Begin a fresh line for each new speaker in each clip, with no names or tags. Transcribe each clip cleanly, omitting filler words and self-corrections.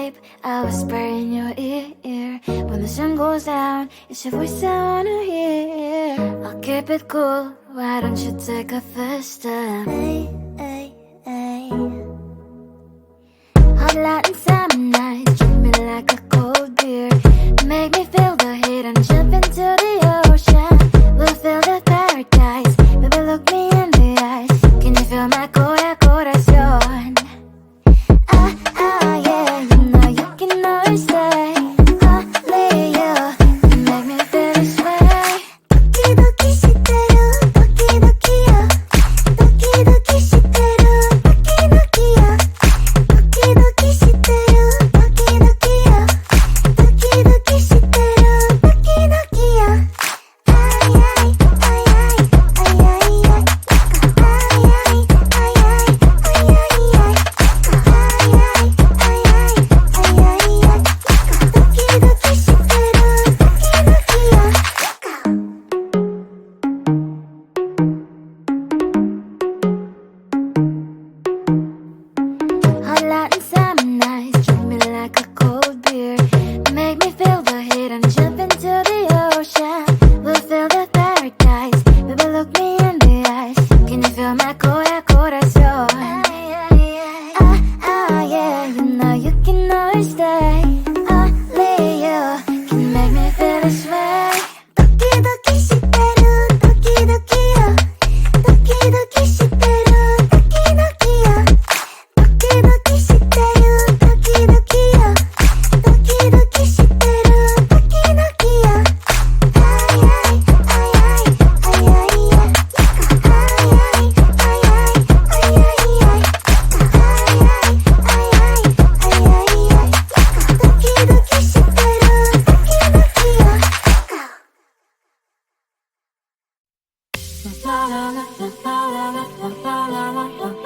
babe, I'll whisper in your ear. When the sun goes down, it's your voice I wanna hear. I'll keep it cool, why don't you take a first step? Hey, hey, hey. Hot light and summer nights, treat me like a cold beer. Make me feel the heat and jump into the ocean. We'll feel the paradise, baby look me in the eyes. Can you feel my corazón? Yeah, you know you can always stay. Only you can make me feel this way. Doki doki shiteru, doki doki yo. Doki doki shiteru, doki doki yo. Doki doki shiteru, doki doki yo. Doki doki shiteru, doki doki yo. Ay ay ay ay ay ay ay. Ay ay ay ay ay ay ay.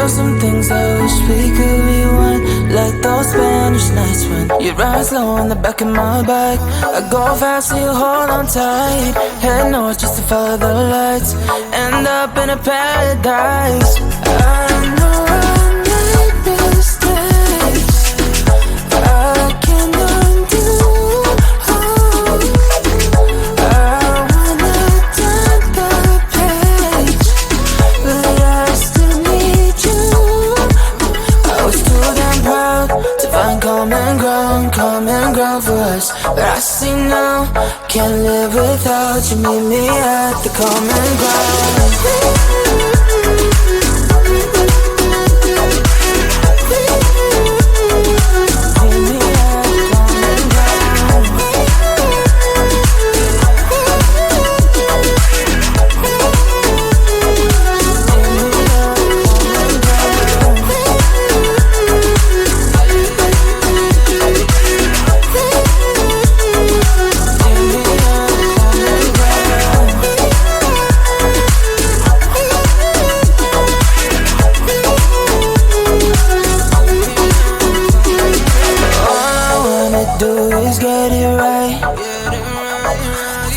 Girl, some things I wish we could rewind, like those Spanish nights when you ride slow on the back of my bike. I go fast so you hold on tight. Head north just to follow the lights, end up in a paradise. I know I made mistakes I can't undo. I wanna turn the page, but I still need you. I was too damn proud to find common ground for us, but I see now, can't live without you. Meet me at the common ground.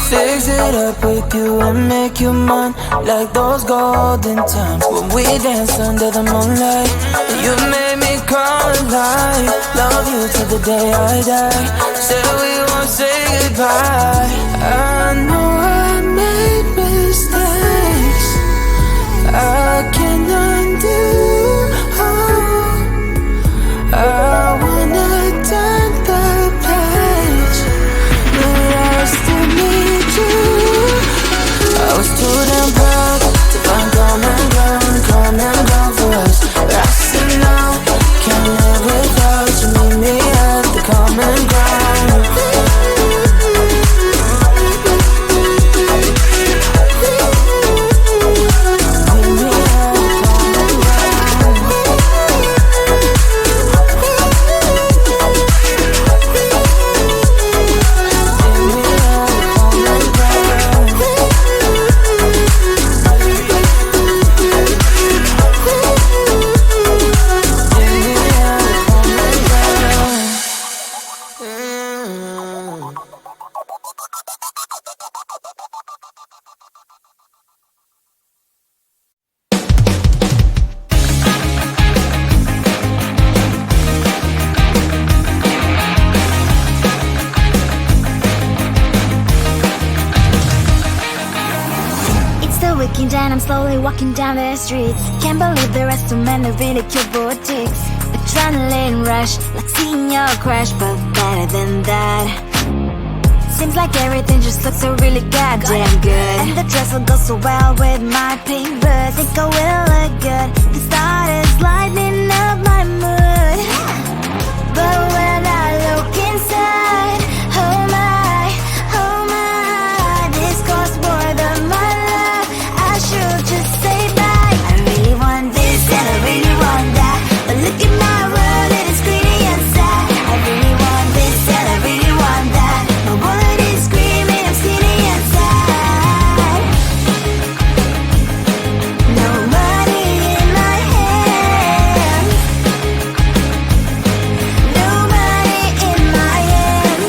Fix it up with you and make you mine, like those golden times when we danced under the moonlight. You made me come alive. Love you till the day I die. Said we won't say goodbye. I know I made mistakes I can't undo. I wanna turn the page, but I still need you. I was too damn proud to find common ground for us, but I see now, can't live without you. Meet me at the common ground.
And I'm slowly walking down the streets. Can't believe there are so many really cute boutiques. Adrenaline rush, like seeing your crush, but better than that. Seems like everything just looks so really goddamn good. And the dress will go so well with my pink boots. Think I will look good. The start is lighting up my mood. But when I look inside, oh my, this costs more than my life. I should just say bye. I really want this and I really want that, but look at my world, it is greedy inside. I really want this and I really want that. My wallet is screaming, I'm skinny inside. No money in my hand, no money in my hand.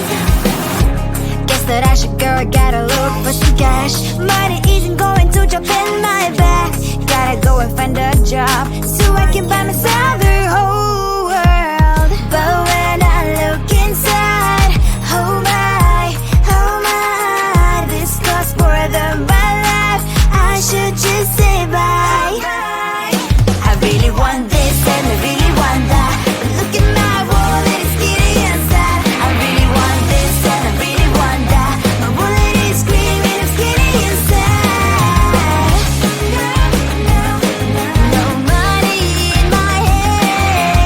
Guess that I should go, gotta look for some cash. Money isn't going to jump in my back. Gotta go and find a job so I can buy myself the whole world. But when I look inside, oh my, this costs more than my life. I should just say bye. I really want this and I really want that, but look at my wallet, it's skinny inside. I really want this and I really want that. My wallet is screaming, I'm skinny inside. No money in my hand,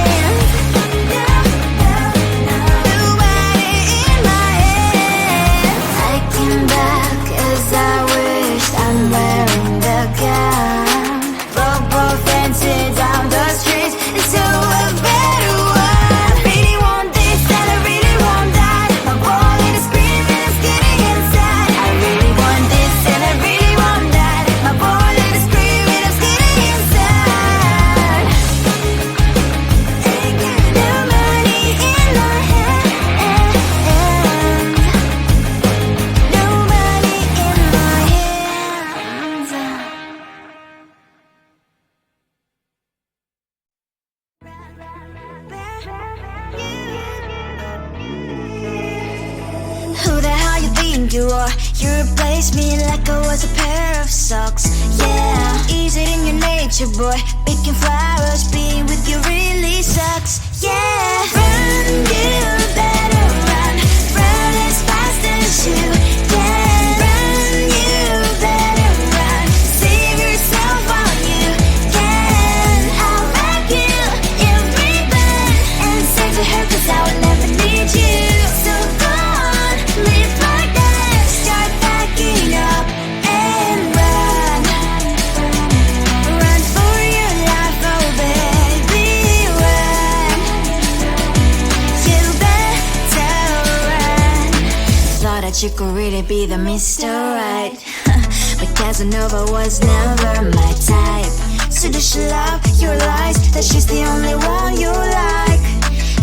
before. You replaced me like I was a pair of socks. Yeah, is it in your nature, boy? Picking flowers, being with you really sucks. Yeah, run, you better run. Run as fast as you can. Run, you better run. Save yourself while you can. I'll wrap you in ribbon and send to her, 'cause I will never need you. So go on, live like that. Start packing up and run. Run for your life, oh baby, run. You better run. Thought that you could really be the Mr. Right, but Casanova was never my type. So does she love your lies, that she's the only one you like?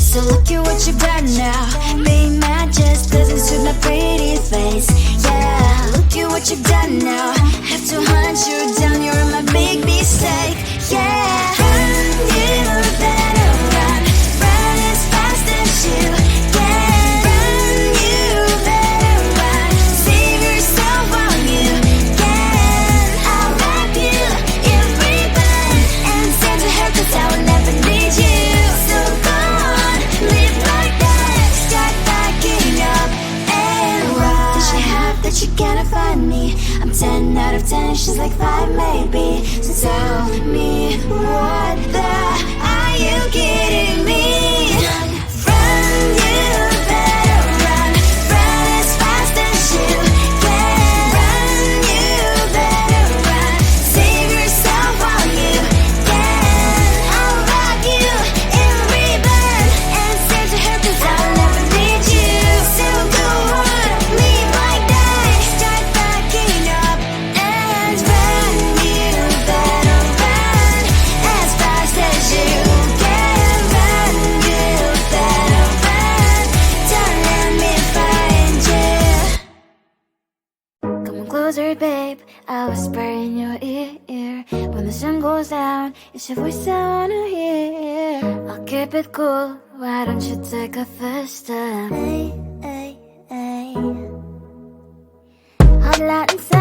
So look at what you've done now. Being mad just doesn't suit my pretty face. Yeah, look at what you've done now. Have to hunt you down, you're my big mistake. Yeah, run, you better run. Run as fast as you can. Run, you better run. Save yourself while you can. I'll wrap you in ribbon and send to her, 'cause I will never need you. So go on, live like that. Start packing up and run. Does she have that you cannot find me? I'm 10 out of 10, she's like 5 maybe. So tell me, what the are you kidding me? Run, you better run. Run as fast as you can. Run, you better run. Save yourself while you can. I'll wrap you in ribbon and send to her, 'cause I'll never need you. So go on, live like that. Start packing up and run. You better run as fast as you can. Run, you better run. Don't let me find you. Come closer, babe, I'll whisper in your ear. When the sun goes down, it's your voice I wanna hear. I'll keep it cool, why don't you take a first step? Hey, hey, hey. Hot light inside.